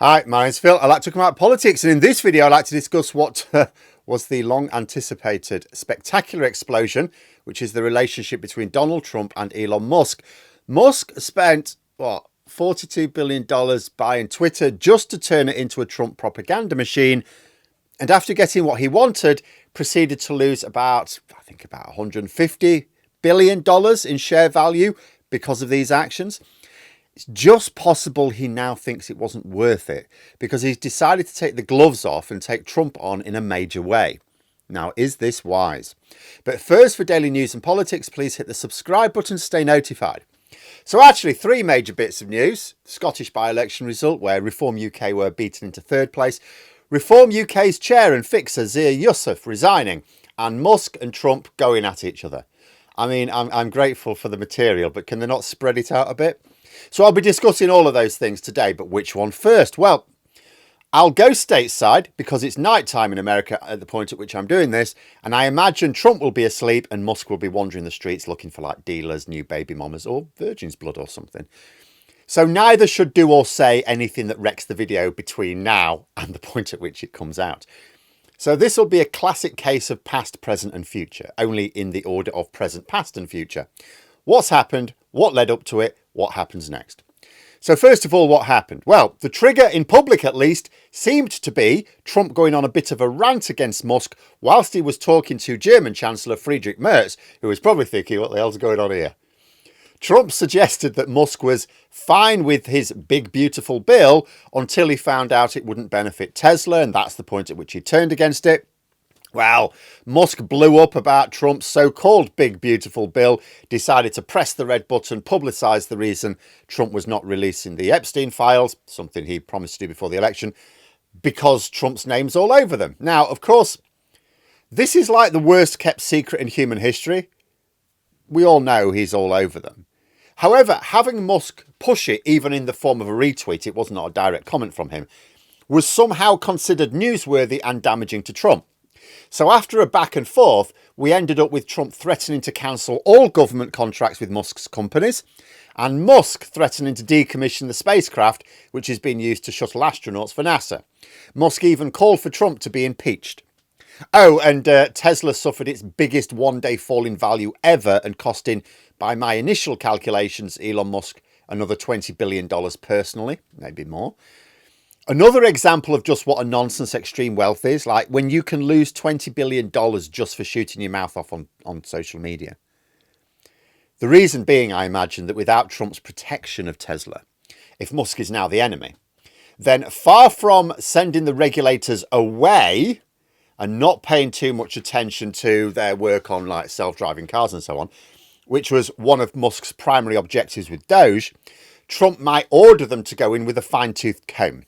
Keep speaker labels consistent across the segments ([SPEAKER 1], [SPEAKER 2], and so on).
[SPEAKER 1] Hi, my name's Phil. I like to talk about politics, and in this video, I'd like to discuss what was the long-anticipated spectacular explosion, which is the relationship between Donald Trump and Elon Musk. Musk spent, $42 billion buying Twitter just to turn it into a Trump propaganda machine, and after getting what he wanted, proceeded to lose about $150 billion in share value because of these actions. It's just possible he now thinks it wasn't worth it because he's decided to take the gloves off and take Trump on in a major way. Now, is this wise? But first, for daily news and politics, please hit the subscribe button to stay notified. So actually, three major bits of news. Scottish by-election result where Reform UK were beaten into third place. Reform UK's chair and fixer Zia Yusuf resigning. And Musk and Trump going at each other. I mean, I'm grateful for the material, but can they not spread it out a bit? So I'll be discussing all of those things today, but which one first? Well, I'll go stateside because it's night time in America at the point at which I'm doing this, and I imagine Trump will be asleep and Musk will be wandering the streets looking for like dealers, new baby mamas, or virgin's blood or something. So neither should do or say anything that wrecks the video between now and the point at which it comes out. So this will be a classic case of past, present and future, only in the order of present, past and future. What's happened? What led up to it? What happens next? So first of all, what happened? Well, the trigger, in public at least, seemed to be Trump going on a bit of a rant against Musk whilst he was talking to German Chancellor Friedrich Merz, who was probably thinking, what the hell's going on here? Trump suggested that Musk was fine with his big, beautiful bill until he found out it wouldn't benefit Tesla, and that's the point at which he turned against it. Well, Musk blew up about Trump's so-called big, beautiful bill, decided to press the red button, publicise the reason Trump was not releasing the Epstein files, something he promised to do before the election, because Trump's name's all over them. Now, of course, this is like the worst kept secret in human history. We all know he's all over them. However, having Musk push it, even in the form of a retweet, it was not a direct comment from him, was somehow considered newsworthy and damaging to Trump. So after a back and forth, we ended up with Trump threatening to cancel all government contracts with Musk's companies and Musk threatening to decommission the spacecraft, which is being used to shuttle astronauts for NASA. Musk even called for Trump to be impeached. Oh, and Tesla suffered its biggest one-day fall in value ever and costing, by my initial calculations, Elon Musk another $20 billion personally, maybe more. Another example of just what a nonsense extreme wealth is, like when you can lose $20 billion just for shooting your mouth off on social media. The reason being, I imagine, that without Trump's protection of Tesla, if Musk is now the enemy, then far from sending the regulators away and not paying too much attention to their work on like self-driving cars and so on, which was one of Musk's primary objectives with Doge, Trump might order them to go in with a fine-toothed comb.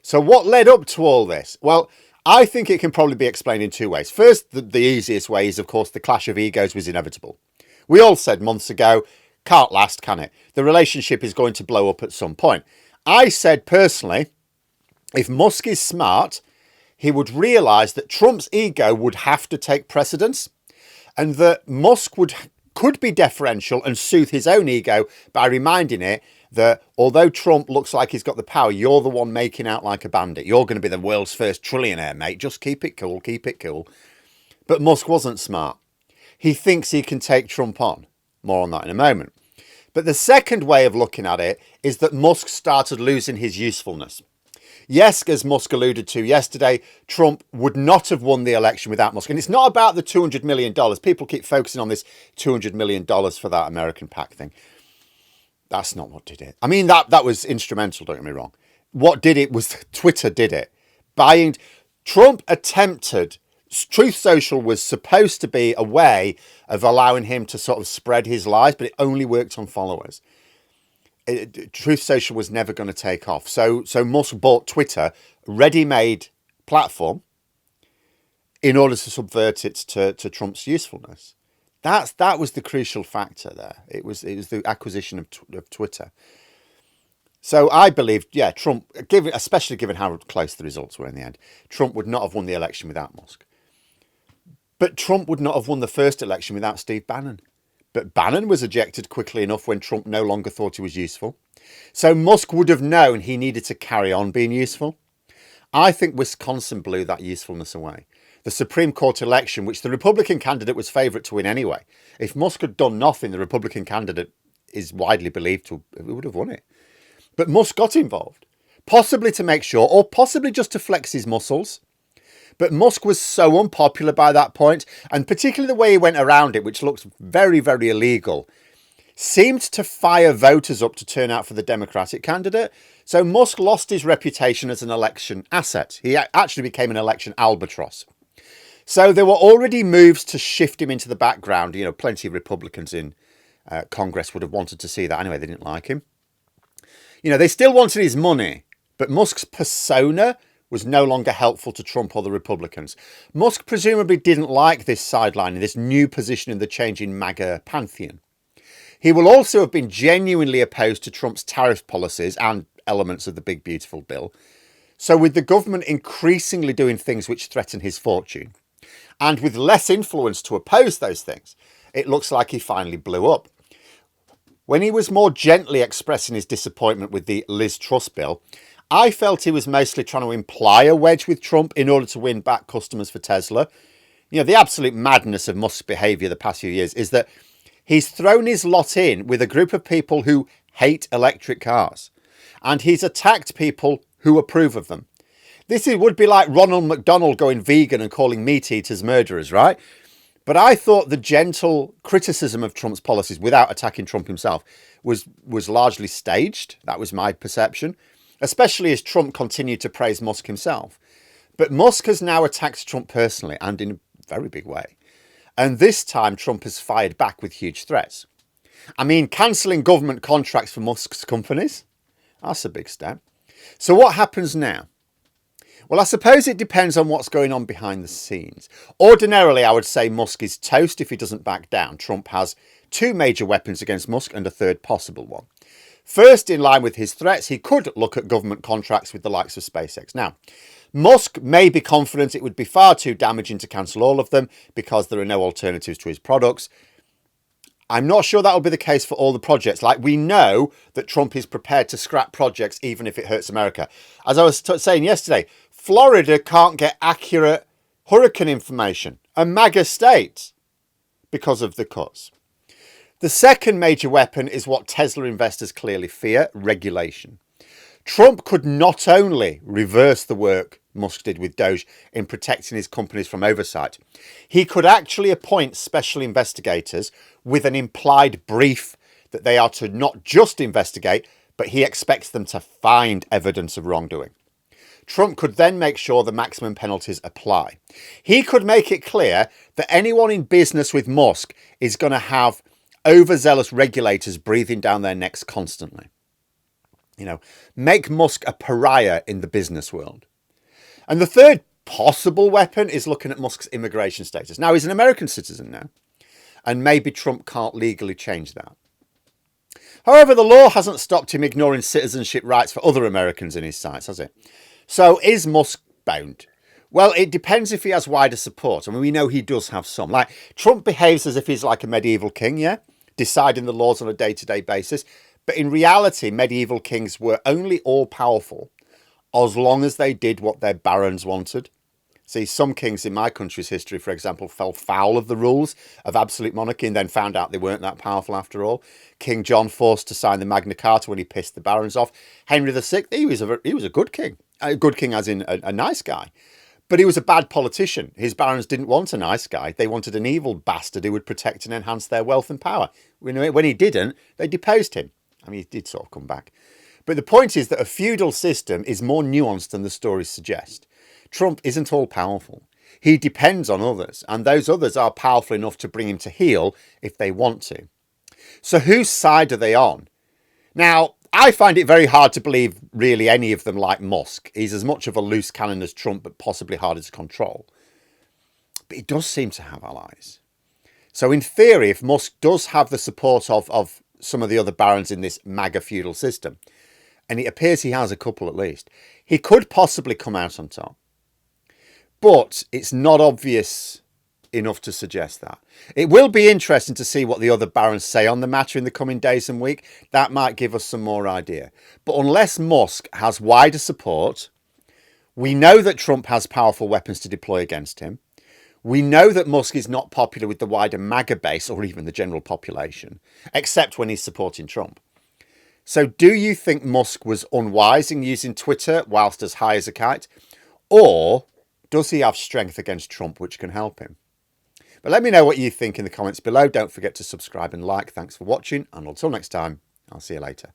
[SPEAKER 1] So what led up to all this? Well, I think it can probably be explained in two ways. First, the easiest way is, of course, the clash of egos was inevitable. We all said months ago, can't last, can it? The relationship is going to blow up at some point. I said personally, if Musk is smart, he would realise that Trump's ego would have to take precedence and that Musk could be deferential and soothe his own ego by reminding it that although Trump looks like he's got the power, you're the one making out like a bandit. You're going to be the world's first trillionaire, mate. Just keep it cool, keep it cool. But Musk wasn't smart. He thinks he can take Trump on. More on that in a moment. But the second way of looking at it is that Musk started losing his usefulness. Yes, as Musk alluded to yesterday, Trump would not have won the election without Musk. And it's not about the $200 million. People keep focusing on this $200 million for that American PAC thing. That's not what did it. I mean, that was instrumental, don't get me wrong. What did it was Twitter did it. Trump attempted, Truth Social was supposed to be a way of allowing him to sort of spread his lies, but it only worked on followers. Truth Social was never going to take off. So Musk bought Twitter, ready-made platform, in order to subvert it to Trump's usefulness. That was the crucial factor there. It was the acquisition of Twitter. So I believe, Trump, especially given how close the results were in the end, Trump would not have won the election without Musk. But Trump would not have won the first election without Steve Bannon. But Bannon was ejected quickly enough when Trump no longer thought he was useful. So Musk would have known he needed to carry on being useful. I think Wisconsin blew that usefulness away. The Supreme Court election, which the Republican candidate was favourite to win anyway. If Musk had done nothing, the Republican candidate is widely believed to would have won it. But Musk got involved, possibly to make sure, or possibly just to flex his muscles. But Musk was so unpopular by that point, and particularly the way he went around it, which looked very, very illegal, seemed to fire voters up to turn out for the Democratic candidate. So Musk lost his reputation as an election asset. He actually became an election albatross. So there were already moves to shift him into the background. You know, plenty of Republicans in Congress would have wanted to see that anyway. They didn't like him. You know, they still wanted his money, but Musk's persona was no longer helpful to Trump or the Republicans. Musk presumably didn't like this sideline, this new position in the changing MAGA pantheon. He will also have been genuinely opposed to Trump's tariff policies and elements of the Big Beautiful Bill. So with the government increasingly doing things which threaten his fortune, and with less influence to oppose those things, it looks like he finally blew up. When he was more gently expressing his disappointment with the Liz Truss bill, I felt he was mostly trying to imply a wedge with Trump in order to win back customers for Tesla. You know, the absolute madness of Musk's behaviour the past few years is that he's thrown his lot in with a group of people who hate electric cars, and he's attacked people who approve of them. This would be like Ronald McDonald going vegan and calling meat eaters murderers, right? But I thought the gentle criticism of Trump's policies without attacking Trump himself was largely staged. That was my perception, especially as Trump continued to praise Musk himself. But Musk has now attacked Trump personally and in a very big way. And this time Trump has fired back with huge threats. I mean, cancelling government contracts for Musk's companies? That's a big step. So what happens now? Well, I suppose it depends on what's going on behind the scenes. Ordinarily, I would say Musk is toast if he doesn't back down. Trump has two major weapons against Musk and a third possible one. First, in line with his threats, he could look at government contracts with the likes of SpaceX. Now, Musk may be confident it would be far too damaging to cancel all of them because there are no alternatives to his products. I'm not sure that will be the case for all the projects. Like, we know that Trump is prepared to scrap projects even if it hurts America. As I was saying yesterday, Florida can't get accurate hurricane information, a MAGA state, because of the cuts. The second major weapon is what Tesla investors clearly fear: regulation. Trump could not only reverse the work Musk did with Doge in protecting his companies from oversight, he could actually appoint special investigators with an implied brief that they are to not just investigate, but he expects them to find evidence of wrongdoing. Trump could then make sure the maximum penalties apply. He could make it clear that anyone in business with Musk is going to have overzealous regulators breathing down their necks constantly. You know, make Musk a pariah in the business world. And the third possible weapon is looking at Musk's immigration status. Now, he's an American citizen now, and maybe Trump can't legally change that. However, the law hasn't stopped him ignoring citizenship rights for other Americans in his sights, has it? So is Musk bound? Well, it depends if he has wider support. I mean, we know he does have some. Like, Trump behaves as if he's like a medieval king, yeah? Deciding the laws on a day-to-day basis. But in reality, medieval kings were only all-powerful as long as they did what their barons wanted. See, some kings in my country's history, for example, fell foul of the rules of absolute monarchy and then found out they weren't that powerful after all. King John forced to sign the Magna Carta when he pissed the barons off. Henry VI, he was a good king. A good king as in a nice guy. But he was a bad politician. His barons didn't want a nice guy. They wanted an evil bastard who would protect and enhance their wealth and power. When he didn't, they deposed him. I mean, he did sort of come back. But the point is that a feudal system is more nuanced than the stories suggest. Trump isn't all powerful. He depends on others, and those others are powerful enough to bring him to heel if they want to. So whose side are they on? Now, I find it very hard to believe really any of them like Musk. He's as much of a loose cannon as Trump, but possibly harder to control. But he does seem to have allies. So in theory, if Musk does have the support of some of the other barons in this MAGA feudal system, and it appears he has a couple at least, he could possibly come out on top. But it's not obvious enough to suggest that. It will be interesting to see what the other barons say on the matter in the coming days and week. That might give us some more idea. But unless Musk has wider support, we know that Trump has powerful weapons to deploy against him. We know that Musk is not popular with the wider MAGA base or even the general population, except when he's supporting Trump. So do you think Musk was unwise in using Twitter whilst as high as a kite? Or does he have strength against Trump which can help him? But let me know what you think in the comments below. Don't forget to subscribe and like. Thanks for watching. And until next time, I'll see you later.